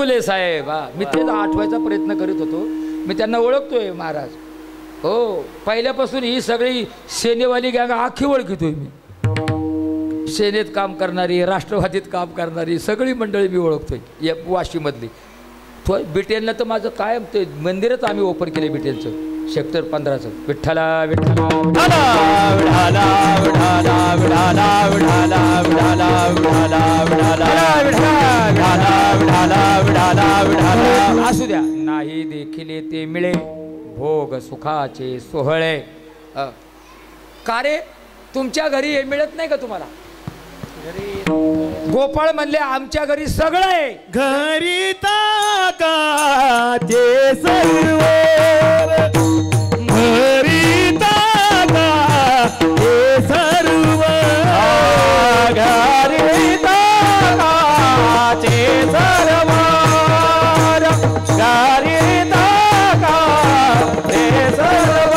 फुले साहेब, मी तेच आठवायचा प्रयत्न करीत होतो. मी त्यांना ओळखतोय महाराज. हो, पहिल्यापासून ही सगळी सेनेवाली गँग आखी ओळखतोय मी. सेनेत काम करणारी, राष्ट्रवादीत काम करणारी सगळी मंडळी मी ओळखतोय या वाशीमधली. तो बिटेलनं तर माझं कायम ते मंदिरच आम्ही ओपन केले बिटेलचं, सेक्टर 15चं. विठ्ठला विठ्ठला विठ्ठला विठ्ठला विठ्ठला विठ्ठला विठ्ठला विठ्ठला विठ्ठला विठ्ठला विठ्ठला असू द्या. नाही देखील ते मिळे भोग सुखाचे सोहळे. का रे, तुमच्या घरी हे मिळत नाही का तुम्हाला? गोपाळ म्हणले आमच्या घरी सगळं आहे. घरी ताका ते सर्व, घरी ताका ते सर्व, घरी ताका ते सर्व, घरी ताका ते सर्व.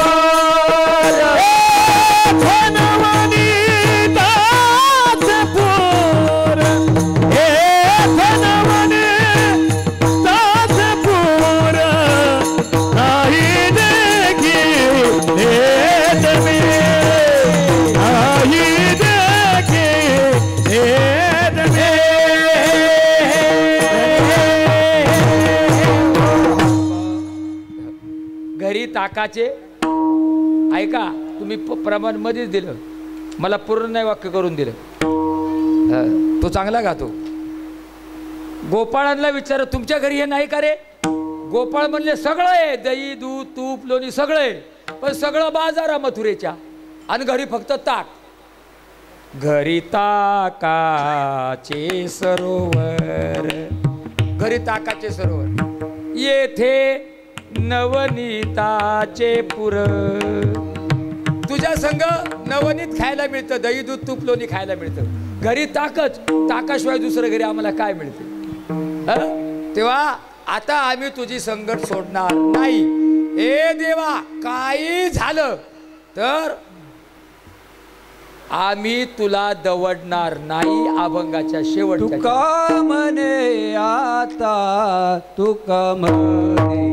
घरी ताकाचे ऐका, तुम्ही प्रमाण मध्येच दिलं, मला पूर्ण नाही वाक्य करून दिलं. तो चांगला गातो. गोपाळांना विचार, तुमच्या घरी हे नाही का रे? गोपाळ म्हणले सगळं आहे, दही दूध तूप लोणी सगळं आहे, पण सगळं बाजारा मथुरेच्या, आणि घरी फक्त ताक. घरी ताकाचे सरोवर, घरी ताकाचे सरोवर, येथे नवनीताचे पुर. तुझ्या संग नवनीत खायला मिळतं, दही दूध तूप लोणी खायला मिळतं. घरी ताकच, ताकाशिवाय दुसरं घरी आम्हाला काय मिळते? तेव्हा आता आम्ही तुझी संगत सोडणार नाही. हे देवा, काही झालं तर आम्ही तुला दवडणार नाही. अभंगाच्या शेवट तुका म्हणे आता, तुका म्हणे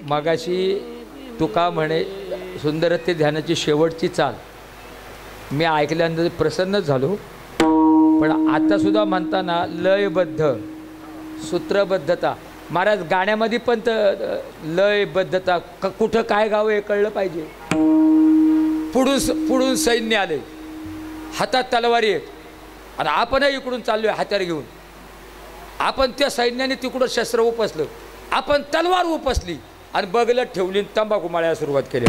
मगाशी तुका म्हणे सुंदर ते ध्यानाची शेवटची चाल मी ऐकल्यानंतर प्रसन्नच झालो. पण आता सुद्धा म्हणताना लयबद्ध सूत्रबद्धता, महाराज गाण्यामध्ये पण लयबद्धता, कुठं काय गाव हे कळलं पाहिजे. पुढून सैन्य आले, हातात तलवारी आहेत, आणि आपणही इकडून चाललोय हत्यार घेऊन. आपण त्या सैन्याने तिकडून शस्त्र उपसलं, आपण तलवार उपसली आणि बगलत ठेवली, तंबाखू माळ्याला सुरुवात केली.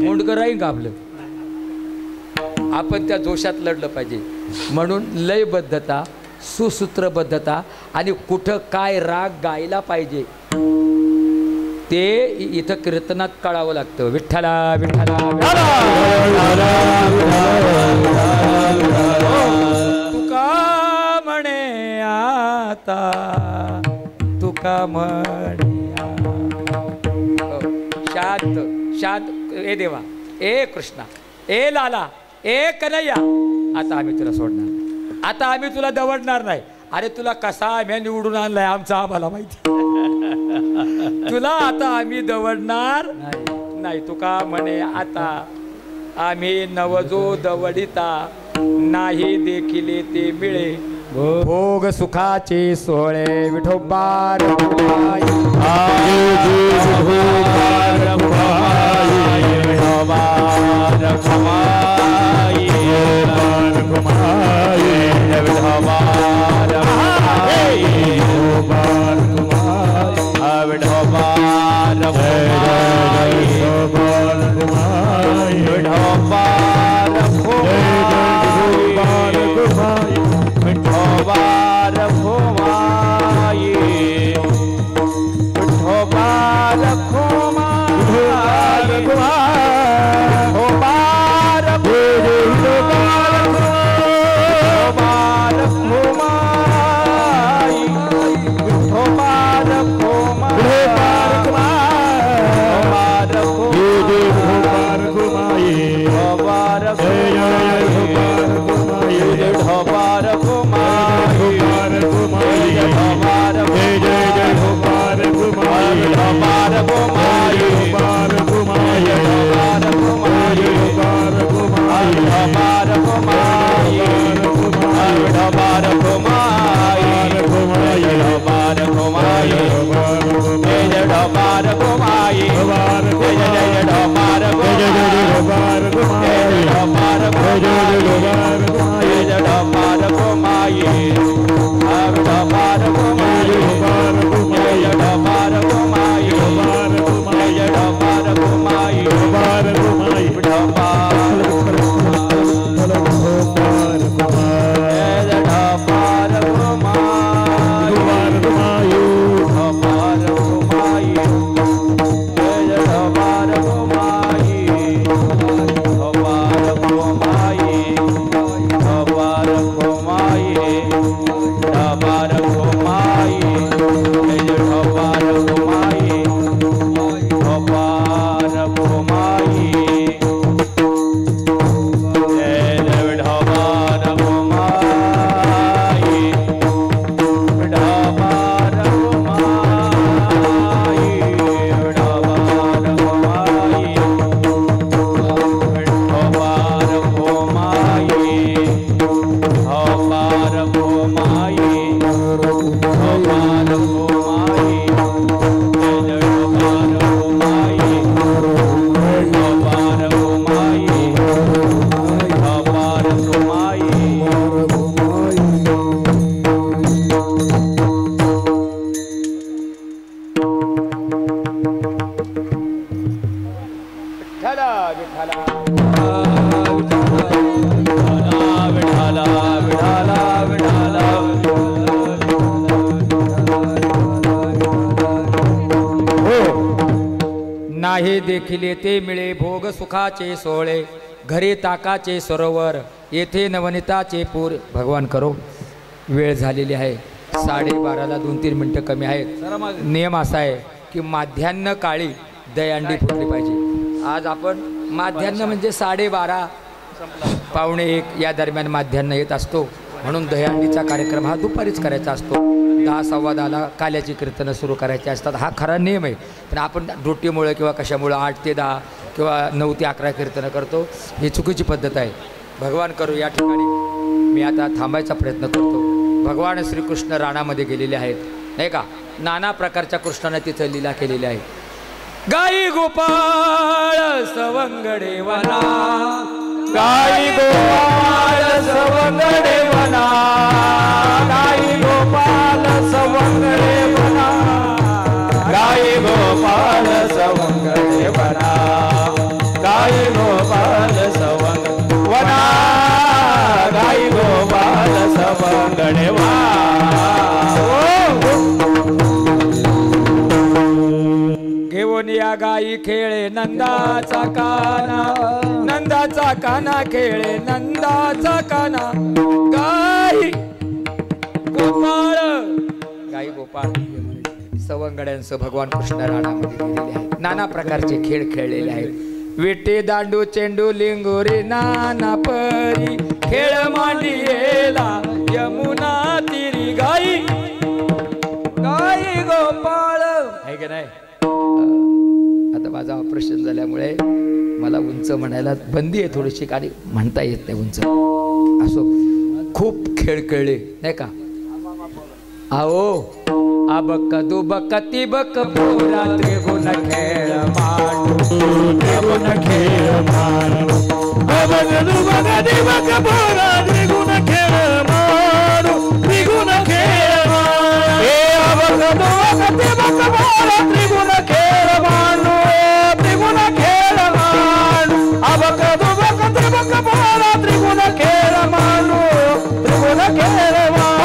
मुंडकं राहीन का आपलं? आपण त्या जोशात लढलं पाहिजे. म्हणून लयबद्धता, सुसूत्रबद्धता, आणि कुठं काय राग गायला पाहिजे ते इथं कीर्तनात कळावं लागतं. विठ्ठला विठ्ठला तुका म्हणे आता, तुका म्हणे शांत शांत. ए देवा, ए कृष्णा, ए लाला, ए कन्हैया, आता आम्ही तुला सोडणार, आता आम्ही तुला दवडणार नाही. अरे तुला कसा आम्ही निवडून आणलाय आमचा आम्हाला माहिती. तुला आता आम्ही दवडणार नाही. नाही तुका म्हणे आता आम्ही नवजो दवडिता नाही देखिले ते मिळे भोग सुखाचे सोहळे विठोबार नाही देखिले ते मिळे भोग सुखाचे सोहळे घरी ताकाचे सरोवर येथे नवनिताचे पूर भगवान करो वेळ झालेली आहे 12:30ला 2-3 मिनिटं कमी आहेत नियम असा आहे की माध्यान्ह काळी दहीहंडी फुटली पाहिजे आज आपण माध्यान्ह म्हणजे 12:30 पावणे 1 या दरम्यान माध्यान्ह येत असतो म्हणून दहीहंडीचा कार्यक्रम हा दुपारीच करायचा असतो 10:15ला काल्याची कीर्तनं सुरू करायची असतात हा खरा नियम आहे पण आपण ड्युटीमुळे किंवा कशामुळे 8 ते 10 किंवा 9 ते 11 कीर्तनं करतो ही चुकीची पद्धत आहे भगवान करू या ठिकाणी मी आता थांबायचा प्रयत्न करतो भगवान श्रीकृष्ण राणामध्ये गेलेले आहेत नाही का नाना प्रकारच्या कृष्णाने तिथं लीला केलेल्या आहेत गाई गोपाळ सवंगडे वना गाई गोपाल सवंगडे वना गाई गोपाल सवंगडे वना गाई गोपाल सवंगडे वना गाई गोपाल सवंग वना गाई गोपाल सवंगडे वना घेऊन या गाई खेळे नंदाचा काना खेळे नंदाचा काना गाई गोपाळ सवंगड्यांसह भगवान कृष्ण राणामध्ये गेलेले आहेत नाना प्रकारचे खेळ खेळलेले आहेत विटे दांडू चेंडू लिंगोरी नाना परी खेळ मांडियेला यमुना तिरी गाई गोपाळ आहे की नाही आता माझं ऑपरेशन झाल्यामुळे मला उंच म्हणायला बंदी आहे थोडीशी, आणि म्हणता येत नाही उंच. असो, खूप खेळ खेळले नाही का. आओ अबक दुबक तिबक पोरा त्रिगुण खेळ मांडू, त्रिगुण खेळ मांडू. अबक दुबक तिबक पोरा त्रिगुण खेळ मांडू, त्रिगुण खेळ मांडू. हे अबक दुबक तिबक पोरा त्रिगुण खेळ मांडू, त्रिगुण खेळ मांडू. अबक दुबक तिबक पोरा त्रिगुण खेळ मांडू, त्रिगुण खेळ मांडू.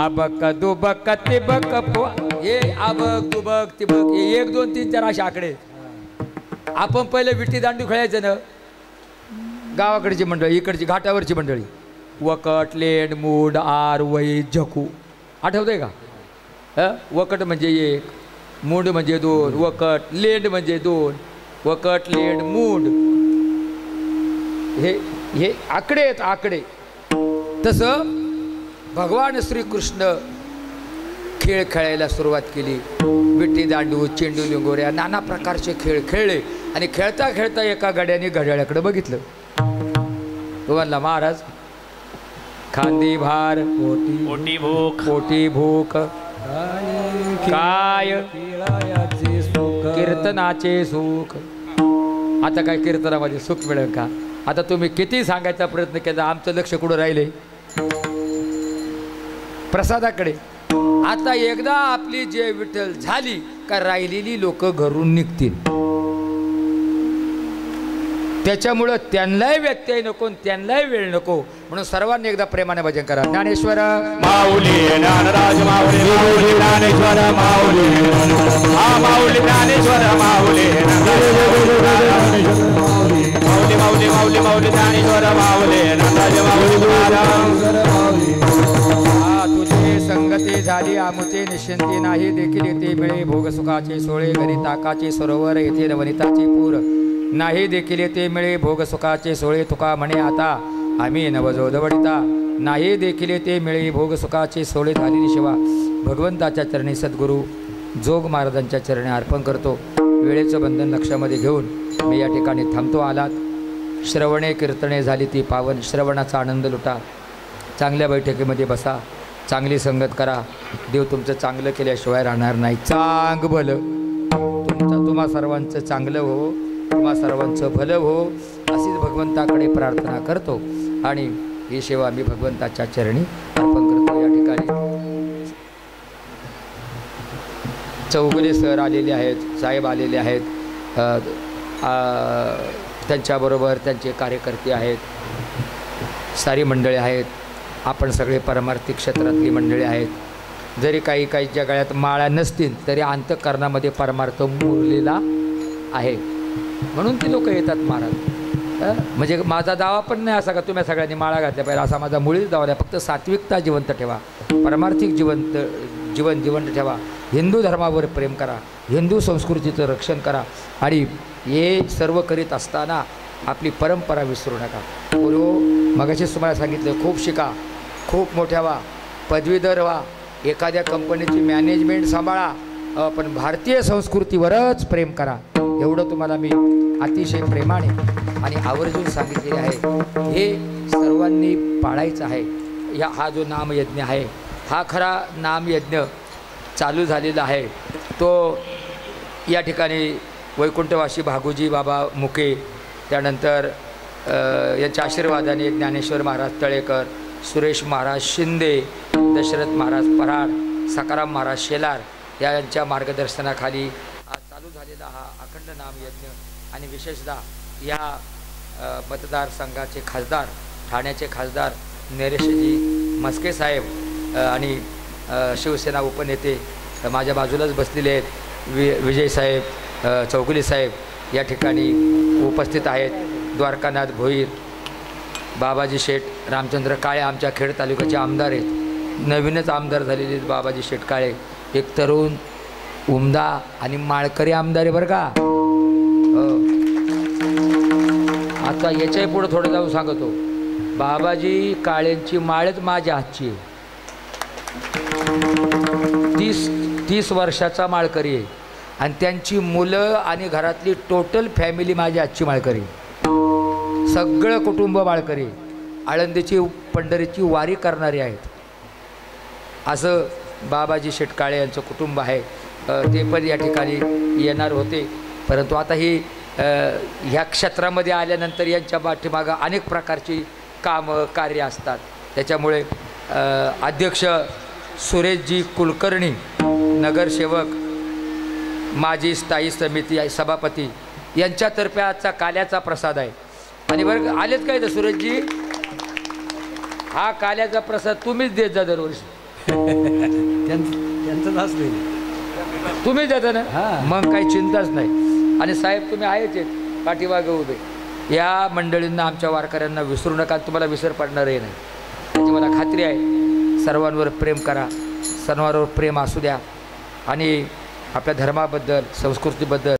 अबक दुबक तिबक पो, हे अबक दुबक तिबक, हे 1 2 3 4 असे आकडे. आपण पहिले विटी दांडू खेळायचं ना, गावाकडची मंडळी, इकडची घाटावरची मंडळी. वकट, लेंड, मूड, आर, वै, झकू. आठवतंय का. वकट म्हणजे 1, मूड म्हणजे 2, वकट, लेंड म्हणजे 2, वकट, लेंड, मूड. हे आकडे आहेत आकडे. तसं भगवान श्रीकृष्ण खेळ खेळायला सुरुवात केली. विटी दांडू, चेंडू लिंगोऱ्या, नाना प्रकारचे खेळ खेळले. आणि खेळता खेळता एका गड्याने घड्याळाकडे बघितलं. तो म्हणला, महाराज खांदी भार पोटी भूक, पोटी भूक, काय कीर्तनाचे सुख. आता काय कीर्तनामध्ये सुख मिळेल का. आता तुम्ही किती सांगायचा प्रयत्न केला, आमचं लक्ष कुठं राहिले प्रसादाकडे. आता एकदा आपली जे विठ्ठल झाली का राहिलेली लोक घरून निघतील. त्याच्यामुळं त्यांनाही व्यत्यय नको, त्यांनाही वेळ नको. म्हणून सर्वांनी एकदा प्रेमाने भजन करा. ज्ञानेश्वर माऊली, ज्ञानराज माऊली, माऊली ज्ञानेश्वर माऊली, हा माऊली ज्ञानेश्वर माऊली, माऊली माऊली माऊली माऊली ज्ञानेश्वर माऊली, नंदाजी माऊली. तुझे संगती झाली आमुचे निश्चिंती नाही, देखील येथे मिळे भोग सुखाचे सोळे. घरी ताकाचे सरोवर येथे नवनीताचे पूर नाही, देखील येथे मिळे भोग सुखाचे सोळे. तुका म्हणे आता आम्ही नवजोदवडिता नाही, देखील येथे मिळे भोग सुखाचे सोळे. झालेली सेवा भगवंताच्या चरणी सद्गुरू जोग महाराजांच्या चरणी अर्पण करतो. वेळेचं बंधन लक्षामध्ये घेऊन मी या ठिकाणी थांबतो. आलात श्रवणे कीर्तने झाली ती पावन, श्रवणाचा आनंद लुटा. चांगल्या बैठकीमध्ये बसा, चांगली संगत करा. देव तुमचं चांगलं केल्याशिवाय राहणार नाही. चांग भलं तुम्हा सर्वांचं चांगलं हो, तुम्हा सर्वांचं भलं हो, अशीच भगवंताकडे प्रार्थना करतो. आणि ही सेवा मी भगवंताच्या चरणी अर्पण करतो. या ठिकाणी चौगुले सर आलेले आहेत, साहेब आलेले आहेत, त्यांच्याबरोबर त्यांचे कार्यकर्ते आहेत, सारी मंडळी आहेत. आपण सगळे परमार्थिक क्षेत्रातली मंडळी आहेत. जरी काही काहीच्या गळ्यात माळा नसतील तरी अंतःकरणामध्ये परमार्थ मुरलेला आहे, म्हणून ती लोक येतात महाराज. म्हणजे माझा दावा पण नाही असा का तुम्ही सगळ्यांनी माळा घातल्या पाहिजे, असा माझा मुळीच दावा नाही. फक्त सात्विकता जिवंत ठेवा, परमार्थिक जीवन जिवंत ठेवा. हिंदू धर्मावर प्रेम करा, हिंदू संस्कृतीचं रक्षण करा. आणि हे सर्व करीत असताना आपली परंपरा विसरू नका. बोलो मगाशीच तुम्हाला सांगितलं, खूप शिका, खूप मोठ्या व्हा, पदवीधर व्हा, एखाद्या कंपनीची मॅनेजमेंट सांभाळा, पण भारतीय संस्कृतीवरच प्रेम करा. एवढं तुम्हाला मी अतिशय प्रेमाने आणि आवर्जून सांगितलेले आहे. हे सर्वांनी पाळायचं आहे. हा जो नामयज्ञ आहे, हा खरा नामयज्ञ चालू झालेला आहे. तो या ठिकाणी वैकुंठवासी भागोजी बाबा मुके, त्यानंतर यांच्या आशीर्वादाने ज्ञानेश्वर महाराज तळेकर, सुरेश महाराज शिंदे, दशरथ महाराज पराड, सकाराम महाराज शेलार यांच्या मार्गदर्शनाखाली चालू झालेला हा अखंड नामयज्ञ. आणि विशेषतः या मतदारसंघाचे खासदार, ठाण्याचे खासदार नरेशजी म्हस्के साहेब आणि शिवसेना उपनेते माझ्या बाजूलाच बसलेले आहेत. विजय साहेब, चौगुले साहेब या ठिकाणी उपस्थित आहेत. द्वारकानाथ भोईर, बाबाजी शेठ, रामचंद्र काळे आमच्या खेड तालुक्याचे आमदार आहेत. नवीनच आमदार झालेले आहेत बाबाजी शेठ काळे. एक तरुण उमदा आणि माळकरी आमदार आहे बरं का. आता याच्याही पुढे थोडं जाऊन सांगतो. बाबाजी काळेंची माळच माझ्या हातची आहे. 30 वर्षाचा माळकरी आहे आणि त्यांची मुलं आणि घरातली टोटल फॅमिली माझ्या हातची माळकरी. सगळं कुटुंब माळकरी, आळंदीची पंढरीची वारी करणारी आहेत. असं बाबाजी शेटकाळे यांचं कुटुंब आहे. ते पण या ठिकाणी येणार होते, परंतु आता ही ह्या क्षेत्रामध्ये आल्यानंतर यांच्या पाठीमागं अनेक प्रकारची कामं कार्य असतात. त्याच्यामुळे अध्यक्ष सुरेशजी कुलकर्णी, नगरसेवक, माजी स्थायी समिती सभापती यांच्यातर्फे आजचा काल्याचा प्रसाद आहे. आणि बरं आलेत काय तर सुरेशजी, हा काल्याचा प्रसाद तुम्हीच देत जा दरवर्षी. त्यांचं असते तुम्हीच देता ना, मग काही चिंताच नाही. आणि साहेब तुम्ही आहेच आहेत पाठीमागे उभे. या मंडळींना, आमच्या वारकऱ्यांना विसरू नका, तुम्हाला विसर पडणारही नाही याची मला खात्री आहे. सर्वांवर प्रेम करा, सर्वांवर प्रेम असू द्या आणि आपल्या धर्माबद्दल, संस्कृतीबद्दल